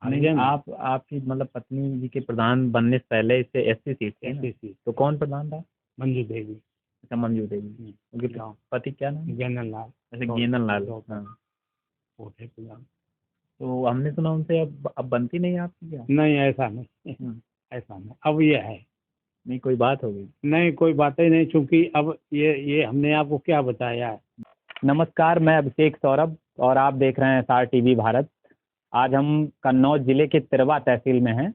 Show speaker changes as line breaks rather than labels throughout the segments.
नहीं,
हरिजन
आपकी मतलब पत्नी जी के प्रधान बनने से पहले इससे एससी सीट थी ना?
एससी
तो कौन प्रधान था?
मंजू देवी।
अच्छा, मंजू देवी। उनके
गाँव
पति क्या नाम?
ज्ञानन लाल।
अच्छा, गेंदन लाल। हाँ,
वो थे प्रधान।
तो हमने सुना उनसे अब बनती नहीं है आपकी क्या?
नहीं ऐसा नहीं, ऐसा नहीं, अब ये है।
नहीं, कोई बात हो गई?
नहीं कोई बात ही नहीं, चूंकि अब ये हमने आपको क्या बताया है।
नमस्कार, मैं अभिषेक सौरभ और आप देख रहे हैं एसआर टीवी भारत। आज हम कन्नौज जिले के तिरवा तहसील में हैं।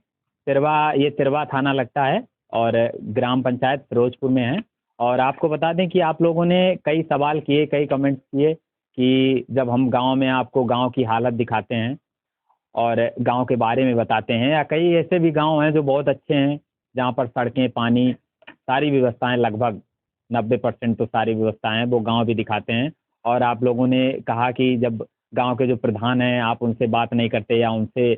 ये तिरवा थाना लगता है और ग्राम पंचायत फिरोजपुर में है। और आपको बता दें कि आप लोगों ने कई सवाल किए, कई कमेंट्स किए कि जब हम गांव में आपको गांव की हालत दिखाते हैं और गांव के बारे में बताते हैं, या कई ऐसे भी गांव हैं जो बहुत अच्छे हैं जहां पर सड़कें, पानी, सारी व्यवस्थाएं, लगभग 90% तो सारी व्यवस्थाएं हैं, वो गांव भी दिखाते हैं। और आप लोगों ने कहा कि जब गांव के जो प्रधान हैं आप उनसे बात नहीं करते, या उनसे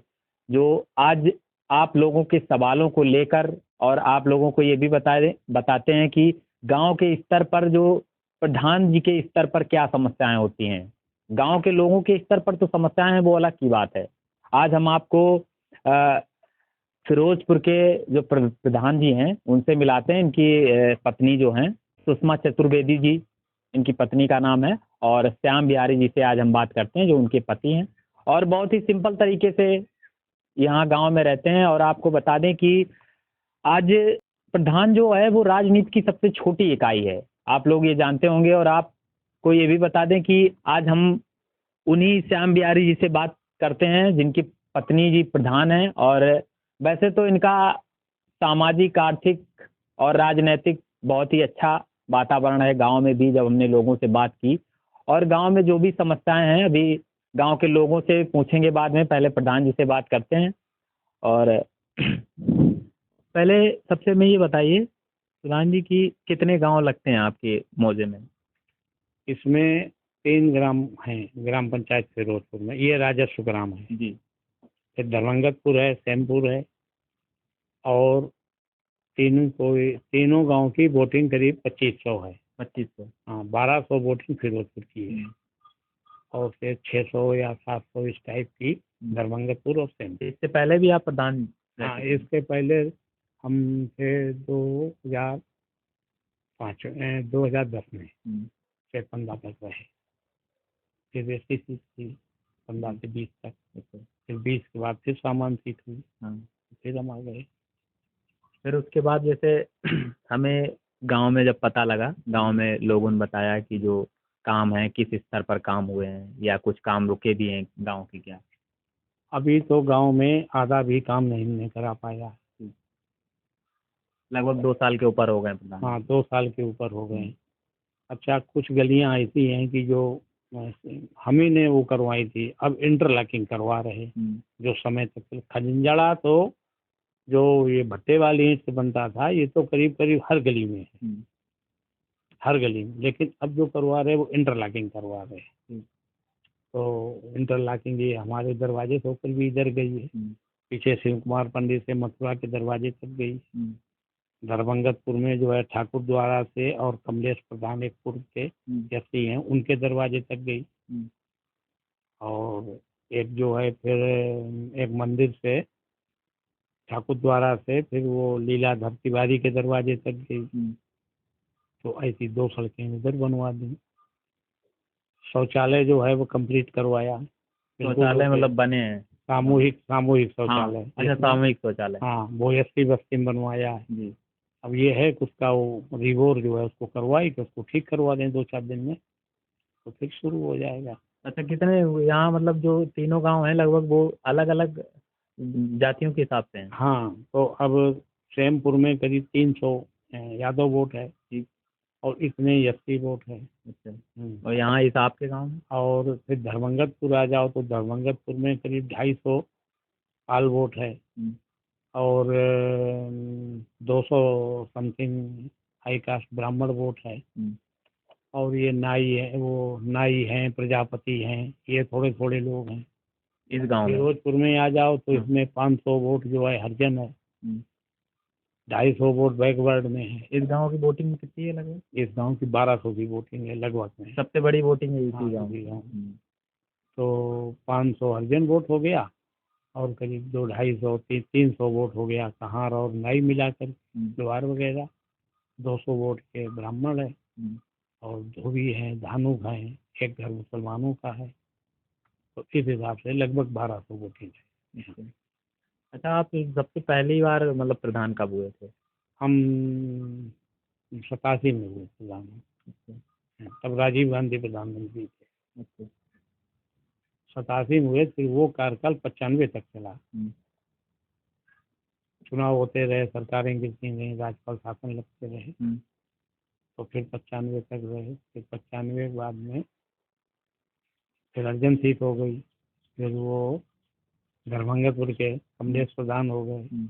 जो आज आप लोगों के सवालों को लेकर, और आप लोगों को ये भी बताते हैं कि गांव के स्तर पर जो प्रधान जी के स्तर पर क्या समस्याएं होती हैं। गांव के लोगों के स्तर पर तो समस्याएं हैं, वो अलग की बात है। आज हम आपको फिरोजपुर के जो प्रधान जी हैं उनसे मिलाते हैं। इनकी पत्नी जो हैं सुषमा चतुर्वेदी जी, इनकी पत्नी का नाम है, और श्याम बिहारी जी से आज हम बात करते हैं जो उनके पति हैं, और बहुत ही सिंपल तरीके से यहाँ गांव में रहते हैं। और आपको बता दें कि आज प्रधान जो है वो राजनीति की सबसे छोटी इकाई है, आप लोग ये जानते होंगे। और आपको ये भी बता दें कि आज हम उन्हीं श्याम बिहारी जी से बात करते हैं जिनकी पत्नी जी प्रधान हैं। और वैसे तो इनका सामाजिक, आर्थिक और राजनीतिक बहुत ही अच्छा वातावरण है गांव में भी। जब हमने लोगों से बात की, और गांव में जो भी समस्याएं हैं अभी गांव के लोगों से पूछेंगे बाद में, पहले प्रधान जी से बात करते हैं। और पहले सबसे मैं ये बताइए प्रधान जी की कितने गांव लगते हैं आपके मौजे में?
इसमें 3 ग्राम हैं, ग्राम पंचायत फिरोजपुर में, ये राजस्व ग्राम है
जी।
फिर धर्मंगतपुर है, सैमपुर है, और तीनों गांव की वोटिंग करीब 2500 है।
2500?
हाँ, 1200 वोटिंग फिरोजपुर की है, और फिर 600 या 700 इस टाइप की धर्मंगतपुर और सैमपुर।
इससे पहले भी आप प्रधान?
हाँ, इसके पहले हम थे 2010 में से 15 तक रहे, फिर एससी सीट थी 15 से 20 तक, फिर 20 के बाद फिर सामान सीट हुई, फिर हम आ गए।
फिर उसके बाद जैसे हमें गांव में जब पता लगा, गांव में लोगों ने बताया कि जो काम है किस स्तर पर काम हुए हैं, या कुछ काम रुके भी हैं गांव के क्या?
अभी तो गांव में आधा भी काम नहीं करा पाया।
लगभग 2 साल के ऊपर हो गए प्रधान।
हाँ, 2 साल के ऊपर हो गए। अच्छा, कुछ गलियां ऐसी हैं कि जो हम ही ने वो करवाई थी, अब इंटरलॉकिंग करवा रहे, जो समय तक खंजड़ा तो जो ये भट्टे वाली ईंट से बनता था, ये तो करीब करीब हर गली में है, हर गली में। लेकिन अब जो करवा रहे वो इंटरलॉकिंग करवा रहे हैं। तो इंटरलॉकिंग ये हमारे दरवाजे से होकर भी इधर गई है, पीछे शिव कुमार पंडित से मथुरा के दरवाजे तक गई। धर्मंगतपुर में जो है ठाकुर द्वारा से और कमलेश प्रधान एक पूर्व के व्यक्ति हैं, उनके दरवाजे तक गई। और एक जो है फिर एक मंदिर से ठाकुर द्वारा से फिर वो लीलाधर तिवारी के दरवाजे तक गई। तो ऐसी 2 सड़कें उधर बनवा दी। शौचालय जो है वो कंप्लीट करवाया।
शौचालय मतलब बने हैं?
सामूहिक शौचालय।
अच्छा, सामूहिक शौचालय।
हाँ, वो एसटी बस्ती में बनवाया है जी। अब ये है कि उसका वो रिवोर जो है उसको करवाई, कि उसको ठीक करवा दें 2-4 दिन में, तो फिर शुरू हो जाएगा।
अच्छा, कितने यहाँ मतलब जो तीनों गांव हैं लगभग वो अलग अलग जातियों के हिसाब से हैं?
हाँ, तो अब सैमपुर में करीब 300 यादव वोट है, और इसमें 80 वोट है।
अच्छा, और यहाँ इस आपके गाँव में?
और फिर धर्मंगतपुर आ जाओ तो धर्मंगतपुर में करीब 250 पाल वोट है, और 200 समथिंग हाई कास्ट ब्राह्मण वोट है। और ये नाई है, वो नाई हैं, प्रजापति हैं, ये थोड़े थोड़े लोग हैं
इस गांव में।
फिरोजपुर में आ जाओ तो इसमें 500 वोट जो है हरिजन है, 250 वोट बैकवर्ड में है।
इस गांव की वोटिंग कितनी है लगभग?
इस गांव की 1200 की वोटिंग है लगभग में।
सबसे बड़ी वोटिंग है इसी गांव।
तो 500 हरिजन वोट हो गया, और करीब 200-250-300 वोट हो गया कहार और नाई मिलाकर द्वार वगैरह। 200 वोट के ब्राह्मण है और धोबी हैं, धानुक हैं, एक घर मुसलमानों का है। तो इस हिसाब से लगभग 1200 वोटिंग है।
अच्छा, आप सबसे पहली बार मतलब प्रधान कब हुए थे?
हम 87 में हुए प्रधान, तब राजीव गांधी प्रधानमंत्री थे। 87 में हुए, फिर वो कार्यकाल 95 तक चला। चुनाव होते रहे, सरकारें गिरती रही, राज्यपाल शासन लगते रहे, तो फिर 95 तक रहे। फिर 95 के बाद में फिर अर्जन सीट हो गई, फिर वो दरभंगापुर के कमलेश प्रधान हो गए।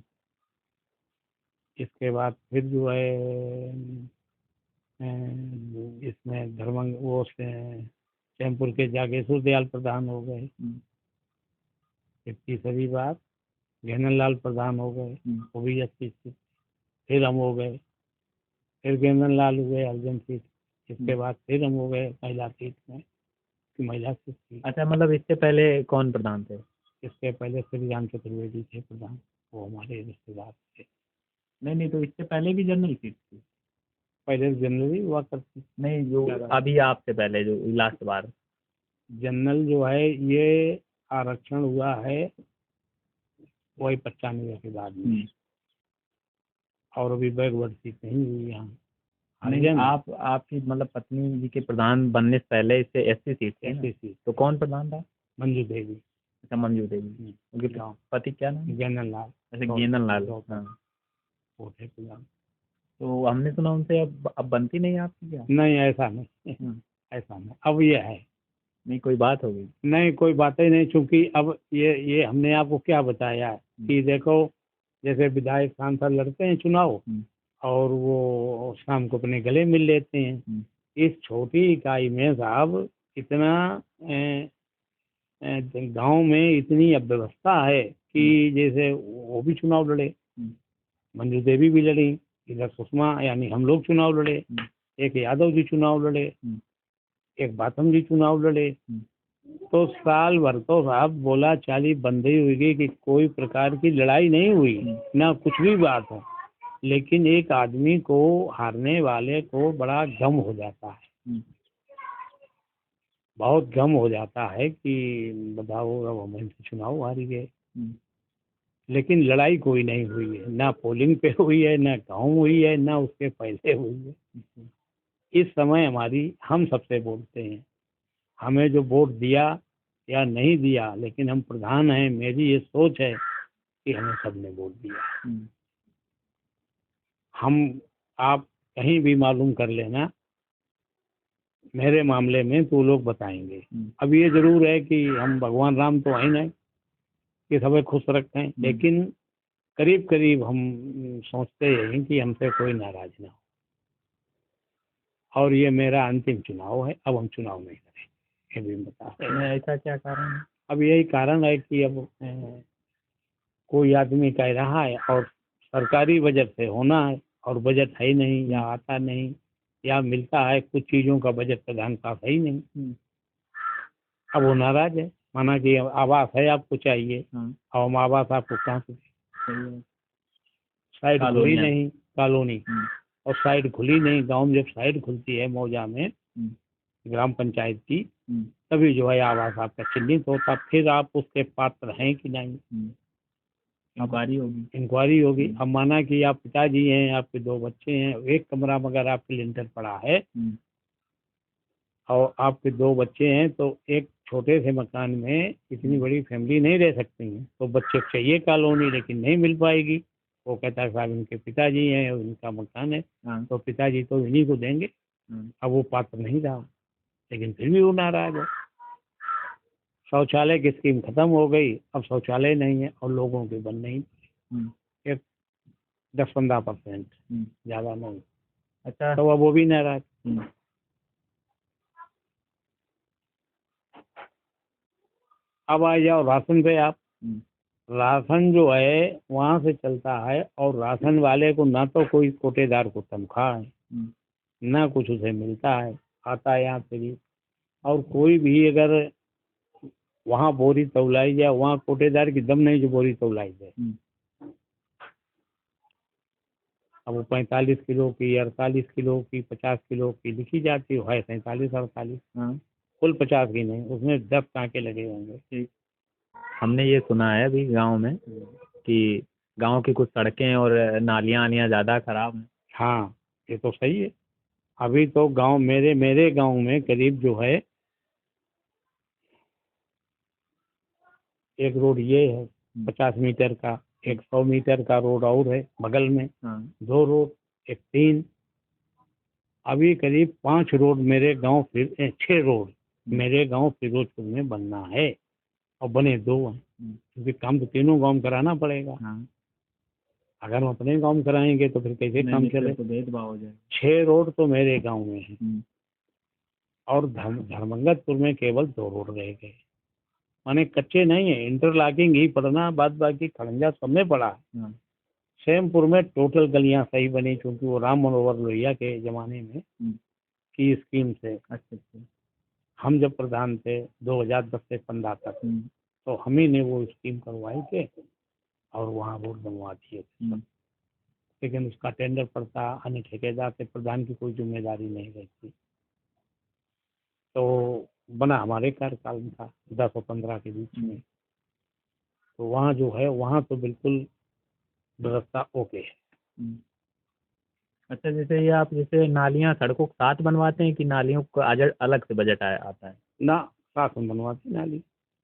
इसके बाद फिर जो है इसमें वो चैनपुर के जागेश्वर दयाल प्रधान हो गए। फिर तीसरी बार घेनन लाल प्रधान हो गए, वो भी अच्छी थी। फिर हम हो गए, फिर घेनन लाल हुए अर्जन सीट। इसके बाद फिर हम हो गए महिला सीट में, महिला सीट थी।
अच्छा, मतलब इससे पहले कौन प्रधान थे?
इसके पहले श्री राम चतुर्वेदी थे प्रधान, वो हमारे रिश्तेदार थे।
नहीं, तो इससे पहले भी जनरल सीट थी?
पहले जनरल हुआ करती।
नहीं, जो अभी आपसे पहले जो लास्ट बार
जनरल जो है ये आरक्षण हुआ है वही 95 के बाद में, और अभी बैकवर्ड सीट नहीं हुई यहाँ।
आपकी मतलब पत्नी जी के प्रधान बनने से पहले इससे एससी सीट थी?
SC seat.
तो कौन प्रधान था?
मंजू देवी।
अच्छा, मंजू देवी। उनके पति क्या नाम?
घेनन लाल।
अच्छा, घेनन लाल। हाँ,
वो थे प्रधान।
तो हमने सुना उनसे अब बनती नहीं आपकी क्या?
नहीं, ऐसा नहीं, ऐसा नहीं। अब ये है
नहीं, कोई बात हो गई?
नहीं, कोई बात ही नहीं, क्योंकि अब ये हमने आपको क्या बताया कि देखो, जैसे विधायक सांसद लड़ते हैं चुनाव और वो शाम को अपने गले मिल लेते हैं। इस छोटी इकाई में साहब इतना गांव में इतनी अव्यवस्था है कि जैसे वो भी चुनाव लड़े, मंजू देवी भी लड़ी, इधर सुषमा यानी हम लोग चुनाव लड़े, एक यादव जी चुनाव लड़े, एक बाथम जी चुनाव लड़े। तो साल भर तो साहब बोला चाली बंद ही हुई कि कोई प्रकार की लड़ाई नहीं हुई, ना कुछ भी बात हो। लेकिन एक आदमी को, हारने वाले को बड़ा गम हो जाता है, बहुत गम हो जाता है कि बताओ अब हम चुनाव हारी गए। लेकिन लड़ाई कोई नहीं हुई है, ना पोलिंग पे हुई है, ना गाँव हुई है, ना उसके पहले हुई है। इस समय हम सबसे बोलते हैं, हमें जो वोट दिया या नहीं दिया, लेकिन हम प्रधान हैं, मेरी ये सोच है कि हमें सबने वोट दिया। आप कहीं भी मालूम कर लेना, मेरे मामले में तो लोग बताएंगे। अब ये जरूर है कि हम भगवान राम तो है नहीं कि सबे खुश रखें, लेकिन करीब करीब हम सोचते हैं कि हमसे कोई नाराज ना हो। और ये मेरा अंतिम चुनाव है, अब हम चुनाव नहीं करेंगे, ये भी बता।
ऐसा क्या कारण है?
अब यही कारण है कि अब कोई आदमी कह रहा है और सरकारी बजट से होना है, और बजट है ही नहीं, या आता नहीं, या मिलता है कुछ चीज़ों का बजट प्रधान पास है ही नहीं। अब वो नाराज है, माना कि आवास है आपको चाहिए, और हम आवास आपको कहाँ से, साइड खुली नहीं, कॉलोनी, और साइड खुली नहीं। गांव में जब साइड खुलती है मौजा में ग्राम पंचायत की, तभी जो है आवास आपका चिन्हित होता, फिर आप उसके पात्र हैं कि नहीं, इंक्वायरी होगी। अब माना कि आप पिताजी हैं, आपके 2 बच्चे हैं, एक कमरा मगर आपके लिंटर पड़ा है और आपके 2 बच्चे हैं, तो एक छोटे से मकान में इतनी बड़ी फैमिली नहीं रह सकती है। तो बच्चे को चाहिए कॉलोनी, लेकिन नहीं मिल पाएगी। वो कहता है साहब इनके पिताजी हैं और इनका मकान है, तो पिताजी तो इन्हीं को देंगे। अब वो पात्र नहीं रहा, लेकिन फिर भी वो नाराज है। शौचालय की स्कीम खत्म हो गई, अब शौचालय नहीं है और लोगों के बन नहीं, एक 10-15%, ज़्यादा नहीं। अच्छा, तो अब वो भी नाराज। अब आ जाओ राशन पे आप। राशन जो है वहाँ से चलता है, और राशन वाले को ना तो कोई कोटेदार को तनख्वाह है, ना कुछ उसे मिलता है, आता है यहाँ से भी। और कोई भी अगर वहाँ बोरी तौलाई जाए, वहाँ कोटेदार की दम नहीं जो बोरी तौलाई जाए। अब वो 45 किलो की, 48 किलो की, 50 किलो की लिखी जाती है 47 48, कुल 50 की नहीं, उसमें 10 टाँके लगे होंगे।
हमने ये सुना है अभी गांव में कि गांव की कुछ सड़कें और नालियां आलियां ज़्यादा खराब हैं।
हाँ, ये तो सही है। अभी तो गांव मेरे गांव में करीब जो है एक रोड ये है 50 मीटर का, एक 100 मीटर का रोड और है बगल में, 2 रोड, एक 3, अभी करीब 5 रोड मेरे गांव, फिर 6 रोड मेरे गांव फिरोजपुर में बनना है, और बने 2 हैं, क्योंकि काम तो तीनों गांव में कराना पड़ेगा। अगर हम अपने गांव में कराएंगे तो फिर कैसे काम चले,
तो भेदभाव हो जाएगा।
6 रोड तो मेरे गांव में है, और धर्मंगतपुर में केवल 2 रोड रह गए, माने कच्चे नहीं है, इंटरलॉकिंग ही पड़ना, बाद बाकी खड़ंजा सब में पड़ा है। सेमपुर में टोटल गलियां सही बनी, क्योंकि वो राम मनोहर लोहिया के जमाने में की स्कीम से। अच्छा। हम जब प्रधान थे 2010 से 15 तक, तो हम ही ने वो स्कीम करवाई थे और वहाँ रोड बनवा दिए थे। लेकिन उसका टेंडर पड़ता अन्य ठेकेदार से, प्रधान की कोई जिम्मेदारी नहीं रहती। तो बना हमारे कार्यकाल में था 10 और 15 के बीच में। तो वहाँ जो है, वहाँ तो बिल्कुल व्यवस्था ओके है।
अच्छा, जैसे ये आप जैसे नालियाँ सड़कों के साथ बनवाते हैं कि नालियों को अलग से बजट आता है?
ना, साथ में बनवाते नाली।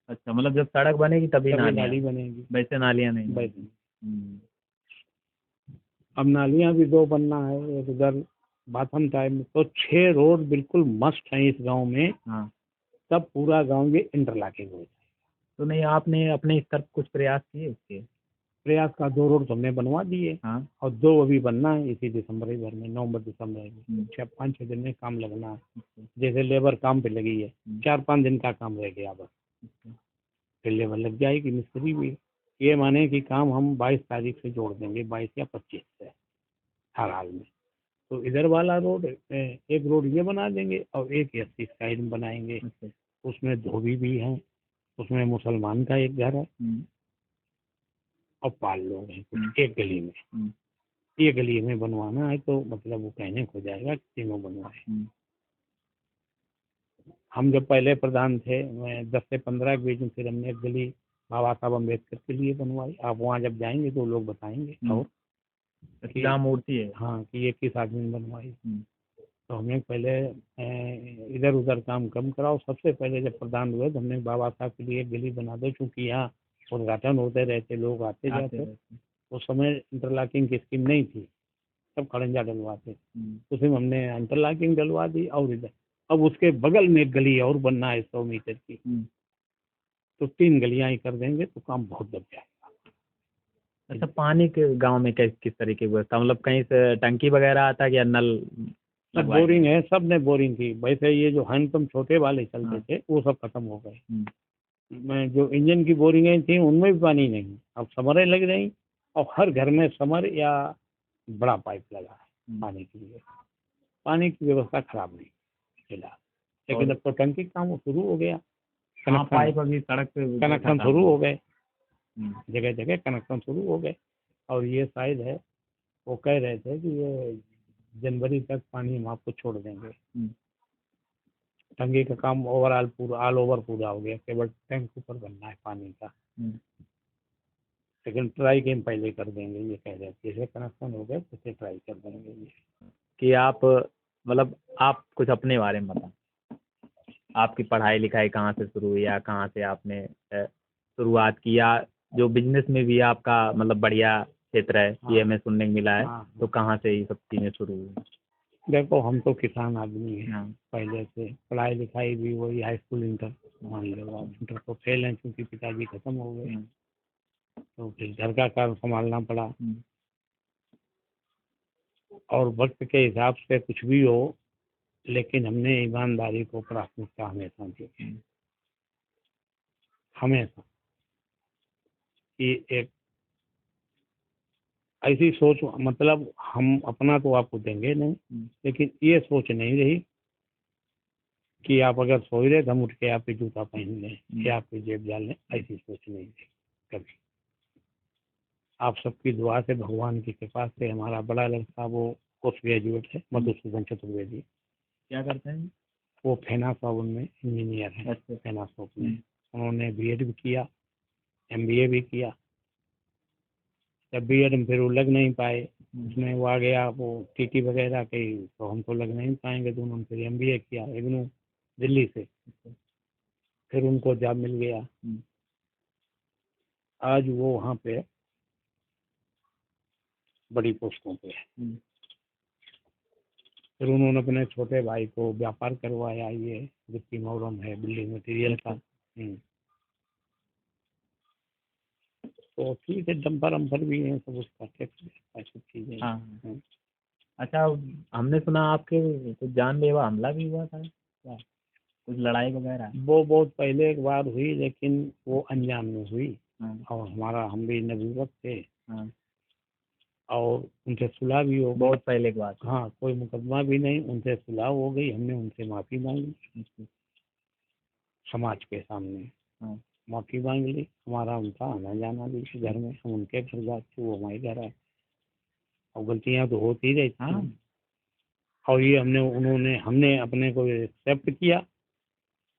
अच्छा, मतलब जब सड़क बनेगी तभी
नाली बनेगी,
वैसे नालियाँ नहीं?
वैसे। अब नालियाँ भी 2 बनना है, एक उधर बाथम टाइम में, तो 6 रोड बिल्कुल मस्ट हैं इस गांव में। तब पूरा गांव ये इंटरलॉकिंग हो जाए। तो
नहीं, आपने अपने स्तर पर कुछ प्रयास किए उसके?
प्रयास का 2 रोड हमने बनवा दिए, और 2 अभी बनना है इसी दिसंबर भर में, नवंबर दिसंबर में। 5-6 दिन में काम लगना है। जैसे लेबर काम पे लगी है, 4-5 दिन का काम रह गया बस, फिर लेबर लग जाएगी, मिस्त्री भी। ये माने कि काम हम 22 तारीख से जोड़ देंगे, 22 या 25 से हर हाल में। तो इधर वाला रोड, एक रोड ये बना देंगे और एक 80 साइड में बनाएंगे। उसमें धोबी भी हैं, उसमें मुसलमान का एक घर है, और पाल लोग हैं कुछ एक गली में। ये गली में बनवाना है, तो मतलब वो कहने को जाएगा कि तीनों बनवाए। हम जब पहले प्रधान थे, मैं 10 से 15 के बीच में, फिर हमने एक गली बाबा साहब अम्बेडकर के लिए बनवाई। आप वहाँ जब जाएंगे तो लोग बताएंगे। और
जहाँ मूर्ति है,
हाँ, कि ये किस आदमी ने बनवाई। तो हमने पहले इधर उधर काम कम कराओ, सबसे पहले जब प्रधान हुए तो हमने बाबा साहब के लिए एक गली बना दो, क्योंकि यहाँ उद्घाटन होते रहते, लोग आते जाते। उस समय इंटरलॉकिंग की स्कीम नहीं थी, सब खड़ंजा डलवाते, उसमें हमने इंटरलॉकिंग डलवा दी। और इधर अब उसके बगल में एक गली और बनना है 100 मीटर की, तो 3 गलियां ही कर देंगे तो काम बहुत दब जाएगा।
अच्छा, पानी के गांव में किस तरीके की व्यवस्था, मतलब कहीं से टंकी वगैरह आता है या नल?
सब बोरिंग है, सब ने बोरिंग की। वैसे ये जो हैंडपंप छोटे वाले चलते थे वो सब खत्म हो गए। मैं जो इंजन की बोरिंगें थी उनमें भी पानी नहीं, अब समरें लग रही, और हर घर में समर या बड़ा पाइप लगा है पानी के लिए। पानी की व्यवस्था खराब नहीं फिलहाल, लेकिन अब तो टंकी काम शुरू हो गया।
पाइप अभी सड़क पे
कनेक्शन शुरू हो गए, जगह जगह कनेक्शन शुरू हो गए। और ये शायद है, वो कह रहे थे कि ये जनवरी तक पानी हम आपको छोड़ देंगे। टंकी का काम ओवरऑल पूरा ऑल ओवर पूरा हो गया, केवल टैंक ऊपर बनना है पानी का। लेकिन ट्राई गेम पहले कर देंगे, ये कह रहे थे। जैसे कनेक्शन हो गए वैसे ट्राई कर देंगे। ये
कि आप मतलब आप कुछ अपने बारे में बताएं, आपकी पढ़ाई लिखाई कहाँ से शुरू हुई, या कहाँ से आपने शुरुआत की, या जो बिजनेस में भी आपका मतलब बढ़िया क्षेत्र है ये हमें सुनने को मिला है, तो कहाँ से ये सब चीज़ें शुरू हुई?
देखो, हम तो किसान आदमी हैं, पहले से पढ़ाई लिखाई भी वही हाई स्कूल इंटर, मान लो इंटर तो फेल हैं, क्योंकि पिताजी खत्म हो गए। तो फिर घर का काम संभालना पड़ा, और वक्त के हिसाब से कुछ भी हो, लेकिन हमने ईमानदारी को प्राथमिकता हमेशा दी, हमेशा। कि एक ऐसी सोच, मतलब हम अपना तो आपको देंगे नहीं, लेकिन ये सोच नहीं रही कि आप अगर सो रहे तो हम उठ के आपके जूता पहन लें या आपकी जेब डाल लें, ऐसी सोच नहीं थी कभी। आप सबकी दुआ से, भगवान की कृपा से हमारा बड़ा लड़का वो पोस्ट ग्रेजुएट है, मधुसूदन चतुर्वेदी।
क्या करते हैं?
वो फेना साबुन में इंजीनियर है।
अच्छा।
फेना साबुन में उन्होंने बीएड भी किया, एमबीए भी किया। जब बीएड में फिर वो लग नहीं पाए, उसमें वो आ गया वो टीटी वगैरह के, तो हम तो लग नहीं पाएंगे, तो उन्होंने फिर एमबीए किया इग्नू दिल्ली से। फिर उनको जॉब मिल गया। आज वो वहाँ पे बड़ी पोस्टों पे है। फिर उन्होंने अपने छोटे भाई को व्यापार करवाया, ये गिट्टी मोरम है, बिल्डिंग मटेरियल का। तो ठीक है, डंपर अम्पर भी है, सब उसका टैक्स सब चीजें।
हाँ। अच्छा, हमने सुना आपके कुछ जानलेवा हमला भी हुआ था क्या? कुछ लड़ाई वगैरह?
वो बहुत पहले एक बार हुई, लेकिन वो अनजान में हुई।
हाँ।
और हम भी नवयुवक थे।
हाँ।
और उनसे सुलह भी हो गई।
बहुत पहले की बात है।
हाँ, कोई मुकदमा भी नहीं, उनसे सुलह हो गई। हमने उनसे माफी मांगी समाज के सामने।
हाँ।
माफी मांग ली। हमारा उनका आना जाना भी घर में, हम उनके घर जाते, वो हमारे घर आए। और गलतियां तो होती रहती हैं।
हाँ।
और ये हमने अपने को एक्सेप्ट किया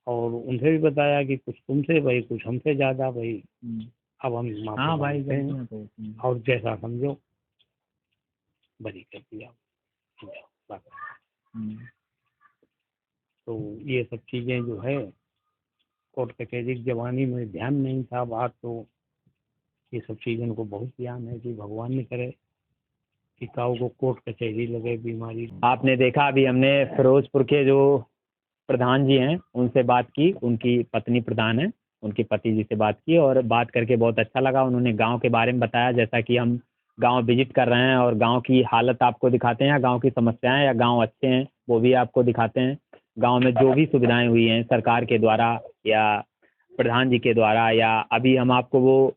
और उनसे भी बताया कि कुछ तुमसे भाई, कुछ हमसे ज्यादा भाई। अब हम माफी
हाँ भाई,
मांगते हैं
गलतियां तो होती हैं।
और जैसा समझो बरी कर दिया। तो ये सब चीजें जो है, कोर्ट कचहरी की जवानी में ध्यान नहीं था बात। तो ये सब चीज़ों को बहुत ध्यान है कि भगवान ने करे कि काऊ को कोर्ट कचहरी लगे, बीमारी।
आपने देखा, अभी हमने फिरोजपुर के जो प्रधान जी हैं उनसे बात की, उनकी पत्नी प्रधान है, उनके पति जी से बात की और बात करके बहुत अच्छा लगा। उन्होंने गांव के बारे में बताया, जैसा कि हम गांव विजिट कर रहे हैं और गांव की हालत आपको दिखाते हैं, या गांव की समस्याएं, या गांव अच्छे हैं वो भी आपको दिखाते हैं। गांव में जो भी सुविधाएं हुई हैं सरकार के द्वारा या प्रधान जी के द्वारा, या अभी हम आपको वो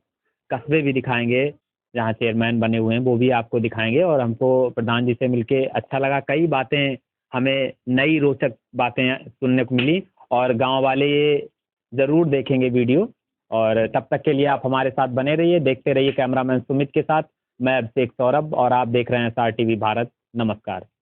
कस्बे भी दिखाएंगे जहाँ चेयरमैन बने हुए हैं, वो भी आपको दिखाएंगे। और हमको प्रधान जी से मिलके अच्छा लगा, कई बातें हमें नई रोचक बातें सुनने को मिली। और गांव वाले ये ज़रूर देखेंगे वीडियो। और तब तक के लिए आप हमारे साथ बने रहिए, देखते रहिए। कैमरामैन सुमित के साथ मैं अभिषेक सौरभ, और आप देख रहे हैं SR TV भारत। नमस्कार।